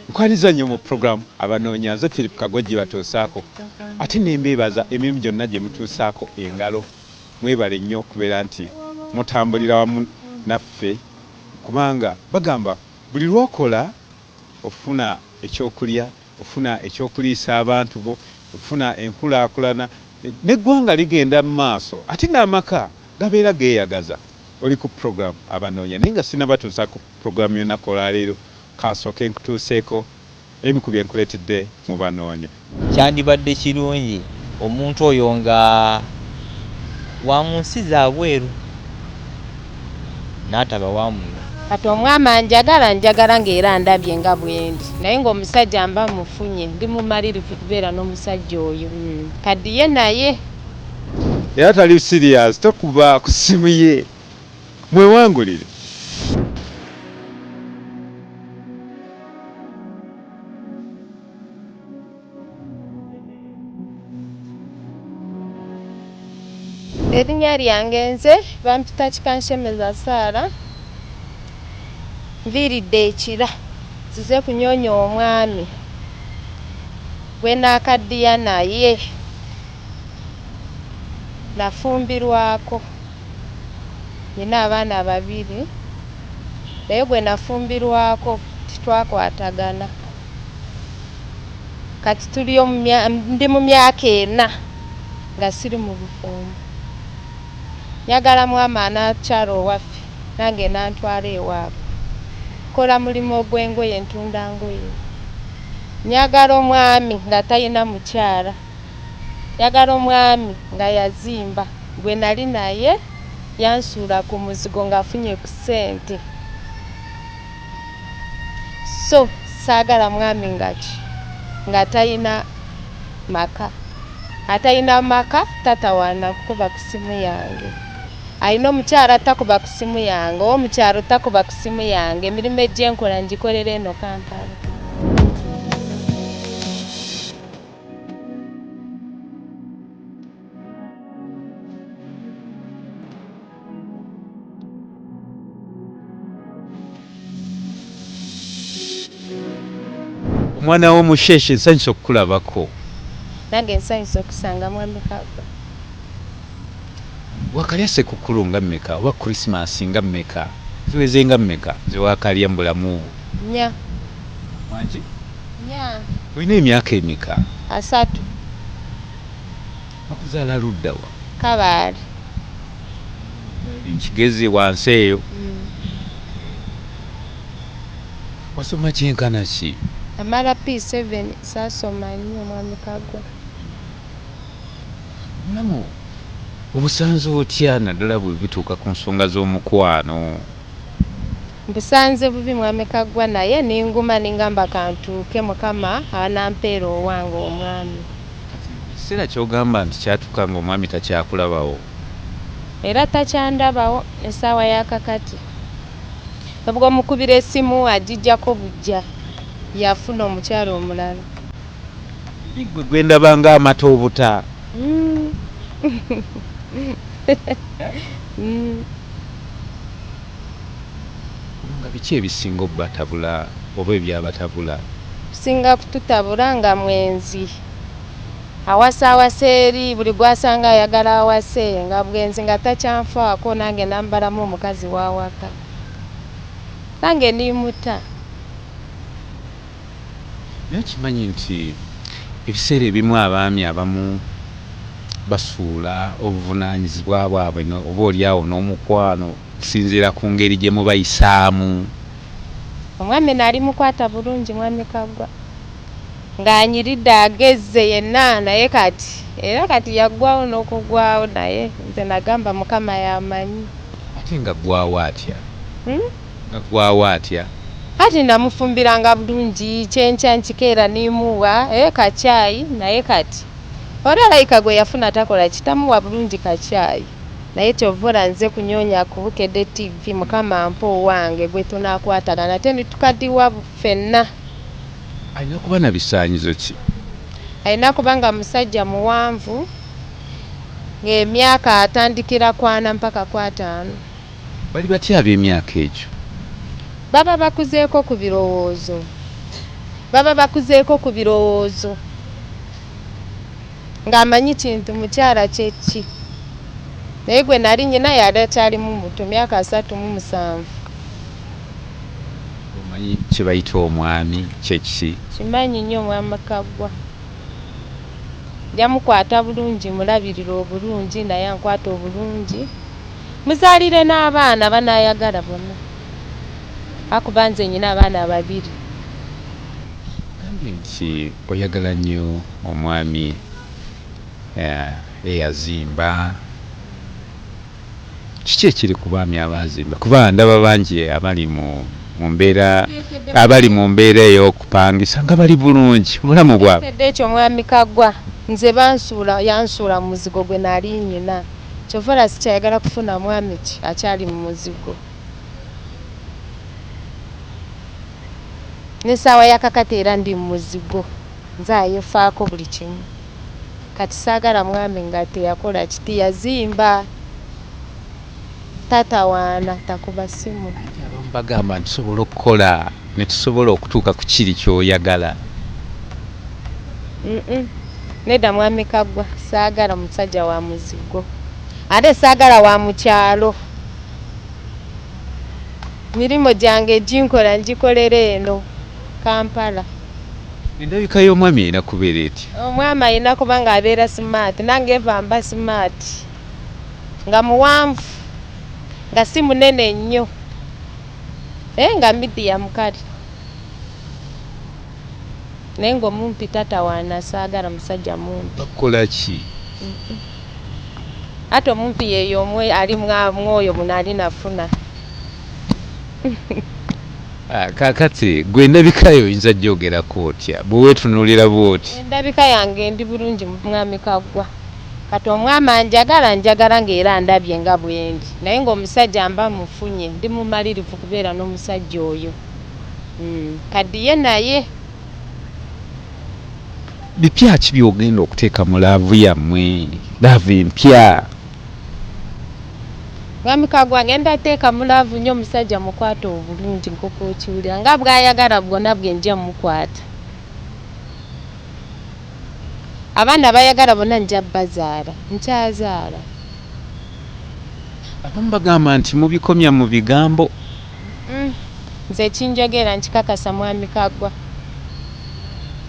Nkwaniza nnyo mu program abanoonya nze Philip Kagwejje batuusaako ate ne mbeebaza emirimu gyonna gye mutuusaako engalo. Mwebale nnyo okubeera nti mutambulira wamu naffe kubanga bagamba buli lw'okola ofuna ekyokulya, ofuna ekyokuliisa abantu bo, ofuna enkulaakulana n'eggwanga ligenda mu maaso ate n'amaka gabeera geeyagaza. Oli ku program abanoonya naye nga sinabatuusa ku program y'ennaku olwaleero kansooke nkutuuseeko emu ku bye nkuleetedde mu banoonya. Kyandibadde kirungi omuntu oyo nga wa mu nsi zaabweru n'ataba wa muno. Kati omwami njagala ng'era ndabye nga bwendi naye ng'omusajja mba mufunye ndi mumalirivu kubeera n'omusajja oyo kadiye naye Era tali serious tokuba ku ssimu ye mwewangulire. Erinnya lyange nze bampita Kikanshemeza Saara nviiridde ekira nzize kunyoonya omwami gwe naakaddiya naye nafumbirwako. Nina abaana babiri naye gwe nafumbirwako titwakwatagana. Kati ndi mu myaka 4 nga siri mu bufumbo. Njagala mwami anakyala owaffe nange nantwala ewaabwe. Kola mulimu ogw'engoye ntunda ngoye. Njagala omwami nga talina mukyala. Njagala omwami nga yazimba. Gwe nali naye yansuula ku muzigo ng'afunye ku ssente. So saagala mwami nga talina maka. Atalina maka tatawaana kukuba ku ssimu yange. Alina omukyala takuba ku ssimu yange, omukyalo takuba ku ssimu yange. Emirimu egyenkola ngikolera eno Kampala. Omwana w'omusheshe nsanyusa okukulabako. Nange nsanyusa okusanga mwami Kagwa. Wakalya sekukulu nga mmeka oba Christmas nga mmeka ziweze nga mmeka ze wakalya mu bulamu bwo? 4. Wangi? 4. Olina emyaka emeka? 3. Wakuzaala ludda wa? Kabaale. Nkigezi wansi eyo. Wasoma kyenkana ki? Amala P7 saasoma nnyo mwami Kagwa. Namu obusanze otya naddala bwe bituuka ku nsonga z'omukwano? Mbusanze bubi mwami Kagwa naye ninguma ningamba kantuuke Mukama anampeera owange omwami. Ekiseera ky'ogamba nti kyatuuka ng'omwami takyakulabawo? Era takyandabawo essaawa y'akakati. Nabwo mukubira essimu agijjako bujja yafuna omukyala omulala. Gwe gwendaba ng'amata obuta. Nga biki ebisinga obbatabula oba ebyabatabula? Singa kututabula nga mwenzi awasa eri buli gwasanga ayagala awase nga bwenzi nga takyanfaako nange nambalamu omukazi w'awaka nange nimuta. Naye kimanyi nti ebiseera ebimu abaami abamu basuula obuvunaanyizibwa bwabwe oba oliawo n'omukwano kusinziira ku ngeri gye mubayisaamu. Omwami nali mukwata bulungi mwami Kagwa ng'anyiridde agezze yenna naye kati yaggwawo n'okugwawo naye nze nagamba Mukama yamanyi. Ate nga ggwawo atya? Nga ggwawo atya? Kati namufumbiranga bulungi kyenkya nkikeera nimuwa kacyayi naye kati olwalayika gwe yafuna takola kitamuwa bulungi kacyayi naye kyovula nze kunyoonya ku Bukedde TV Mukama mpa owange gwe tunaakwatagana ate nitukaddiwa ffenna. Alina kuba na bisaanyizo ki? Alina kubanga musajja muwanvu ng'emyaka atandikira 4 mpaka 5. Bali batya ab'emyaka egyo? Baba bakuzeeko ku birowoozo. baba bakuzeeko ku birowoozo ng'amanyi kintu mukyala kyeki naye gwe nali nyina yali akyalimu muto myaka 37. omanyi kye bayita omwami kyeki? Kimanyi nnyo Mwami Kaggwa. Njamukwata bulungi mulabirira obulungi naye ankwata obulungi muzaalire n'abaana banaayagala bonna akuba nze nyina abaana 2. Gambye nti oyagala nnyo omwami eyazimba. Kiki ekiri ku baami abaazimba? Kuba ndaba bangi abali mu mbeera ey'okupangisa nga bali bulungi obulamu bwabwe. Edde ekyo Mwami Kaggwa nze yansuula mu muzigo gwe nali nyina kyova sikyayagala kufuna mwami ki akyali mu muzigo. N'essaawa yakakati era ndi mu muzigo nzaayo faako buli kimu. Kati saagala mwami nga teyakola kiti yazimba tatawaana takuba simu. Abamu bagamba nti tusobola okukola ne tusobola okutuuka ku kiri ky'oyagala. Nedda Mwami Kaggwa saagala musajja wa muzigo ate saagala wa mu kyalo. Mirimu gyange ginkola ngikolera eno Kampala. Endabika y'omwami erina kubeera etya? Omwami alina kuba ng'abeera smart nange eva mba smart nga muwanvu nga si munene nnyo nga medium kale naye ng'omumpi tatawaana saagala musajja mumpi. Bakola ki? Ate omumpi yeeyo ali mwoyo muno ali nafuna. Kaakati gwe endabika yo oyinza gyogerako otya bwe weetunuulira bw'oti? Endabika yange ndi bulungi Mwami Kaggwa. Kati omwami anjagala ng'era ndabye nga bwendi naye ng'omusajja mba mufunye ndi mumalirivu kubeera n'omusajja oyo. Kadiye naye. Bipya ki by'ogenda okuteeka mu laavu yammwe? Laavu empya. Mwami Kaggwa ngenda teeka mu laavu nnyo omusajja mukwata obulungi nkoko okiwulira nga bw'ayagala bwonna bwe nja mukwata. Abaana bayagala bonna nja bazaala nkyazaala. Abamu bagamba nti mubikomya mu bigambo. Nze kinjogera nkikakasa Mwami Kaggwa.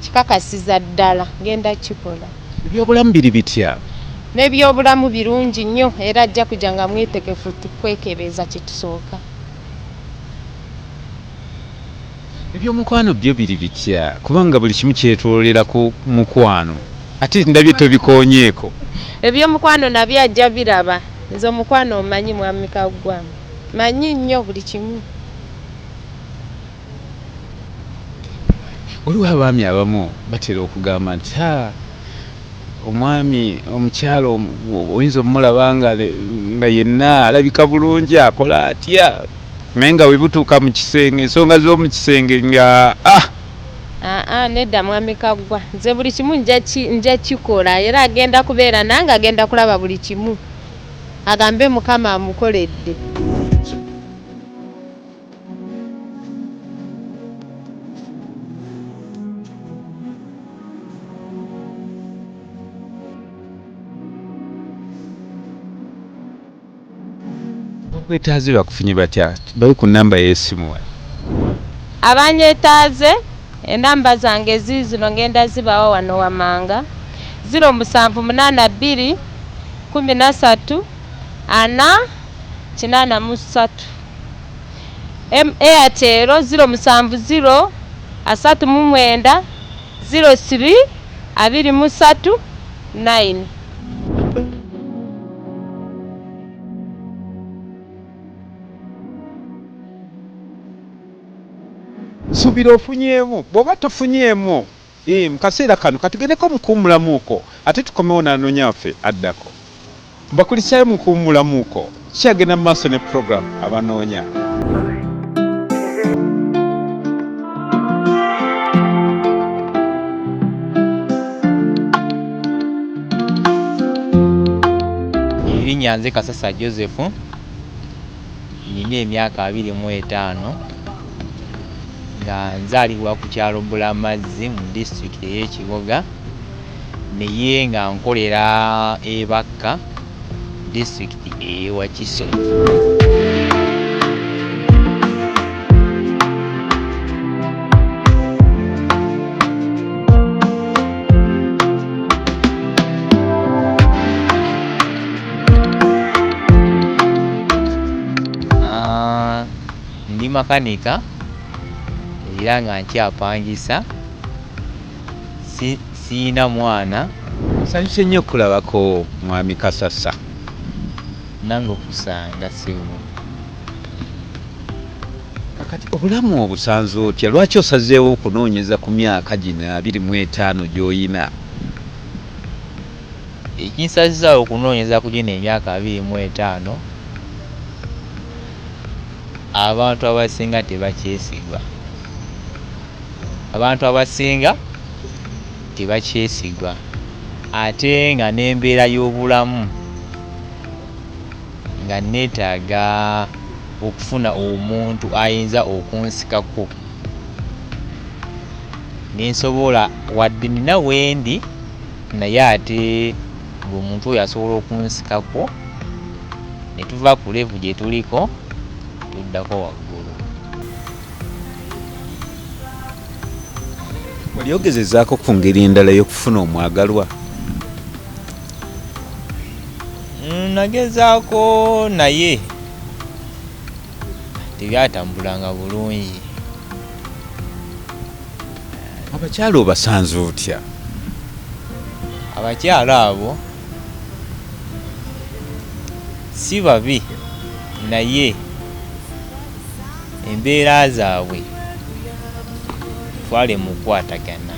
Kikakasiza ddala ngenda kikola. Ebyobulamu biri bitya? N'ebyobulamu birungi nnyo era ajja kujja nga mwetegefu tukwekebeza kitusooka. Ebyomukwano byo biri bitya? Kubanga buli kimu kyetoolera ku mukwano. Ate ndabye tobikoonyeeko. Ebyomukwano nabyo ajja biraba. Nze omukwano omanyi Mwami Kaggwa. Manyi nnyo buli kimu. Waliwo abaami abamu batera okugamba nti omwami omukyalo oyinza omulaba nga yenna alabika bulungi akola atya naye nga webutuuka mu kisenge ensonga z'omu kisenge nga nedda Mwami Kaggwa nze buli kimu nja kikola era agenda kubeera nange agenda kulaba buli kimu agambe Mukama amukoledde. Bakwetaaze bakufunye batya? Bali ku nnamba y'essimu. Abanyetaaze enamba zange ziizino ngenda zibawa wano Wamanga 0782 13 483 Airtel 070 39 03 23 9. Subira ofunyeemu bw'oba tofunyeemu mu kaseera kano katugendeko mukuumulamuuko ate tukomewo n'anoonya waffe addako. Mbakulisaayo mukuumulamuuko kyagenda mu maaso ne program abanoonya. Erinnya nze Kasasa Joseph nina emyaka 25. nga nzaalibwa ku kyalo Bulamazzi mu disitulikiti ey'Ekiboga naye nga nkolera Ebaka disitulikiti ey'e Wakiso. Ndi makanika era nga nkyapangisa, siina mwana. Nsanyuse nnyo okulabako mwami Kasasa. Nange okusanga sibu. Kakati obulamu obusanze otya? Lwaki osazeewo okunoonyeza ku myaka gino 25 gy'oyina? Ekinsazizaawo okunoonyeza ku gino emyaka 25, abantu abasinga tebakyesigwa. Abantu abasinga tebakyesigwa, ate nga n'embeera y'obulamu nga neetaaga okufuna omuntu ayinza okunsikako. Nensobola wadde nina wendi naye ate ng'omuntu oyo asobola okunsikako ne tuva ku levu gye tuliko tuddako waggulu. Wali ogezezaako ku ngeri endala y'okufuna omwagalwa? Nagezaako naye tebyatambulanga bulungi. Abakyala obasanze otya? Abakyala abo si babi naye embeera zaabwe twale mu kukwatagana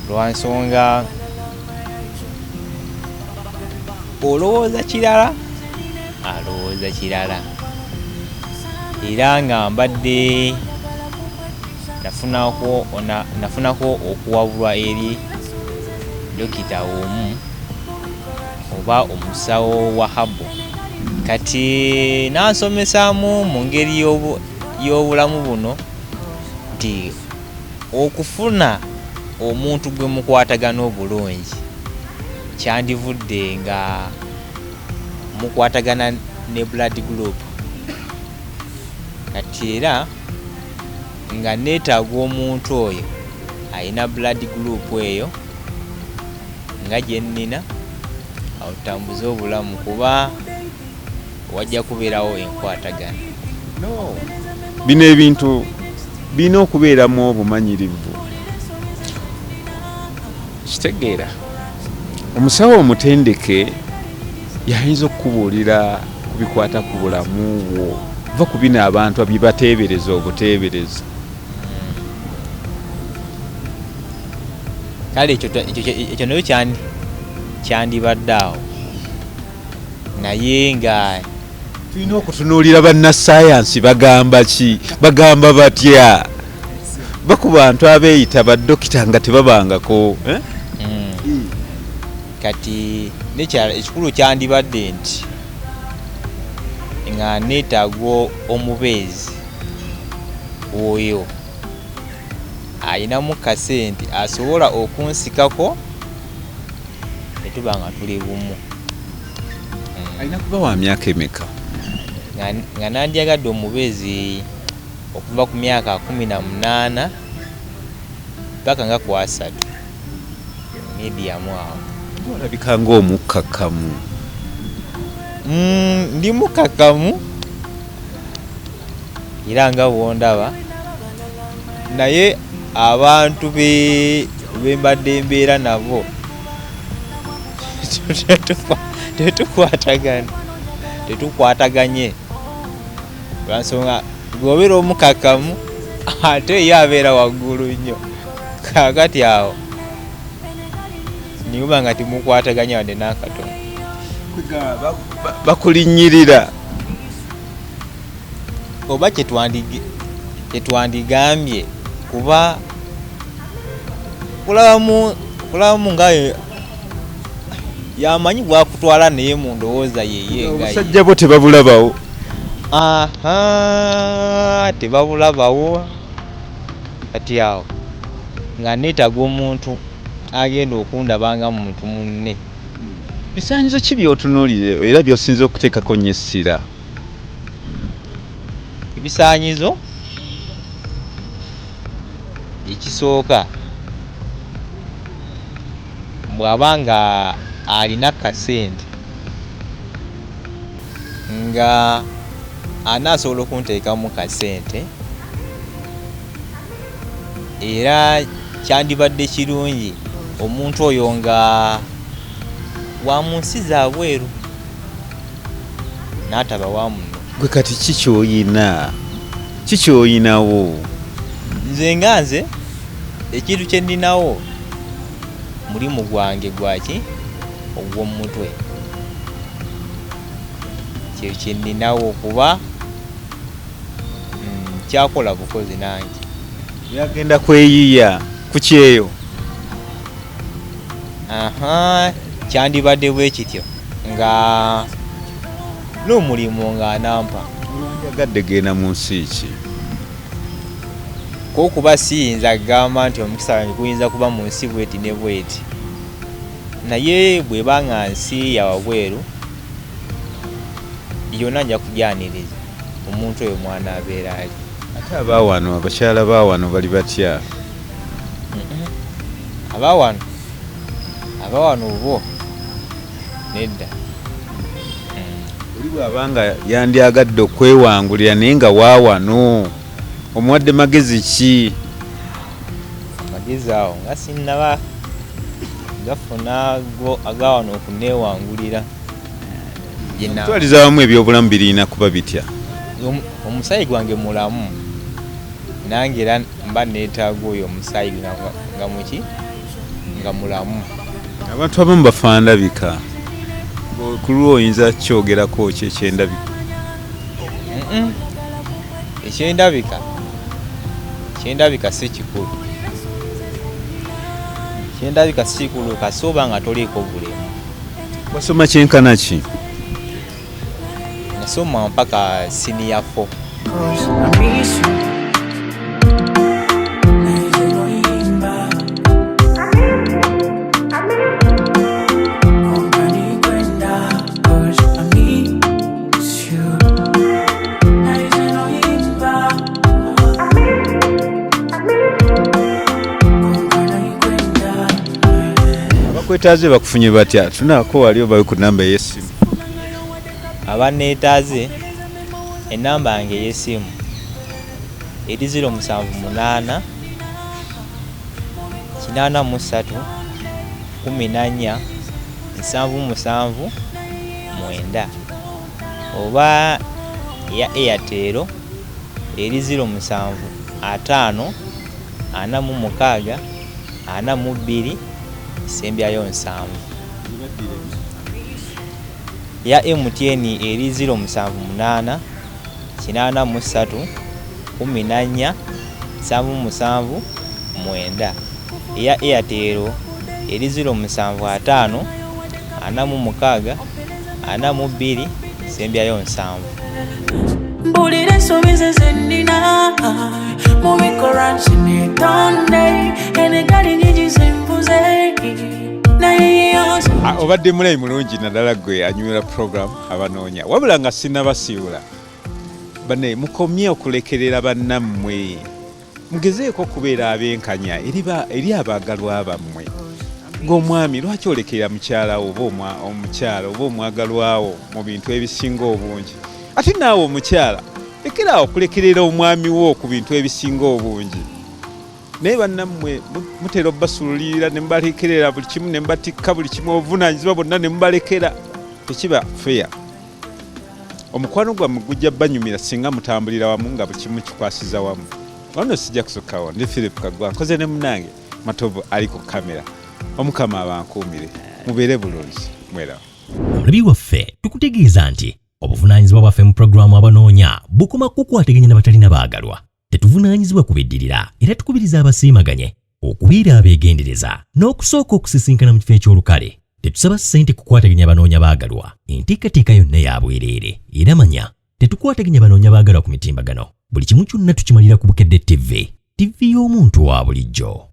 lwa nsonga olowooza kirala alowooza kirala. Era nga mbadde nafunako okuwabulwa eri dokita omu oba omusawo wa habo, kati nansomesaamu mu ngeri y'obulamu buno nti okufuna omuntu gwe mukwatagana obulungi kyandivudde nga mukwatagana ne blood group, kati era nga neetaaga omuntu oyo alina blood group eyo nga gye nnina awutambuze obulamu, kuba wajja kubeerawo enkwatagana. Bino ebintu birina okubeeramu obumanyirivu. Kitegeera omusawo omutendeke yayinza okukubuulira ku bikwata ku bulamu bwo, va ku bino abantu bye bateebereza obuteebereza. Kale ekyo nayo kyandibadde awo, naye nga tulina okutunuulira bannassaayansi bagamba ki, bagamba batya, baku bantu abeeyita baddokita nga tebabangako. Kati ekikulu kyandibadde nti nga neetaaga omubeezi oyo ayinamu kasente asobola okunsikako ne tuba nga tuli bumu. Alina kuba wa myaka emeka? Nga nandyagadde omubeezi okuva ku myaka 18 paka nga ku 3 mediamu awo. Olabika ng'omukkakkamu. Ndi mukkakkamu era nga bwondaba, naye abantu be mbadde nabo tetukwataganye lwansonga gwobeera omukakkamu ate ye abeera waggulu nnyo, kakati awo niba nga timukwataganye wadde n'akatono. Bakulinnyirira oba kyetwandigambye, kuba kulabamu nga yamanyi bwakutwala naye mu ndowooza yeye nga abasajja bo tebabulabawo. tebabulabawo kati awo nga neetaga omuntu agenda okundabanga muntu munne. Bisaanyizo ki by'otunuulire era by'osinza okuteekako nnyo essira? Ebisaanyizo ekisooka bw'aba nga alina kasente nga anaasobola okunteekamu kasente era kyandibadde kirungi omuntu oyo nga wa mu nsi za bweru n'ataba wa muno. Gwe kati ki ky'oyinawo? Nze ekintu kye nninawo mulimu gwange gwaki ogw'omutwe, kye kye nninawo kuba kyakola bukozi nange. Byagenda kweyiya ku kyeyo? Kyandibadde bwe kityo nga n'omulimu ng'anampa. Yagadde genda mu nsi ki? Kuba siyinza kugamba nti omukisa wange guyinza kuba mu nsi bweti ne bweti, naye bw'eba nga nsi ya wabweru yonna nja kugyaniriza omuntu oyo mwana abeera ali. Ate abaawano, abakyala baawano bali batya? Abaawano bo nedda. Oli bw'abanga yandyagadde okwewangulira naye nga waawano omuwadde magezi ki? Amagezi awo nga sinnaba gafuna agawano okuneewangulira. Twaliza wamu ebyobulamu birina kuba bitya? Omusaayi gwange mulamu nange era mba neetaaga oyo omusaayi nga muki nga mulamu. Abantu abamu bafaandabika, ku lwo oyinza kyogerako ki ekyendabika? Ekyendabika si kikulu. Ekyendabika si kikulu kasooba nga toliiko bulemu. Wasoma kyenkana ki? Nasoma mpaka senior 4. Abakwetaaze bakufunye batya? Tunaako wali obawe ku namba ey'essimu? Abanneetaaze ennamba yange ey'essimu eri 078 83 14 77 9 oba ya Airtel eri 07 5 46 42 sembyayo 7. Ya MTN eri 078 83 14 77 9. Ya Airtel eri 075 46 42 sembyayo 7. Mbulira ensobi ze nnina mu bikoransi n'etonde enegali nyingi zembuze naye yonse. Obadde mulayi mulungi naddala gwe anywera program abanoonya, wabula nga sinnabasiibula banne mukomye okulekerera bannammwe, mugezeeko okubeera abenkanya eri abaagalwa bammwe. Ng'omwami lwaki olekerera mukyalawo oba omukyala oba omwagalwawo mu bintu ebisinga obungi, ate naawe omukyala lekerawo okulekerera omwami wo ku bintu ebisinga obungi. Naye bannammwe mutera obbasuluulirira ne mubalekerera buli kimu, ne mubatikka buli kimu, obuvunaanyizibwa bonna ne mubalekera. Tekiba fair. Omukwano gwammwe gujja banyumira singa mutambulira wamu nga buli kimu kikwasiza wamu. Wano sijja kusukkawo, ndi Philip Kagwa, nkoze ne munnange Matovu ali ku kamera. Omukama abankuumire, mubeere bulungi, mwerawo. Omulabi waffe tukutegeeza nti obuvunaanyizibwa bwaffe mu pulogulaamu abanoonya bukoma kukwataganya n'abatalina baagalwa. Tetuvunaanyizibwa kubeddirira era tukubiriza abasiimaganye okubeera abeegendereza n'okusooka okusisinkana mu kifo eky'olukale. Tetusaba ssente kukwataganya abanoonya baagalwa. Enteekateeka yonna ya bwereere era manya tetukwataganya banoonya baagalwa ku mitimbagano buli kimu kyonna tukimalira ku Bukedde TV y'omuntu wa bulijjo.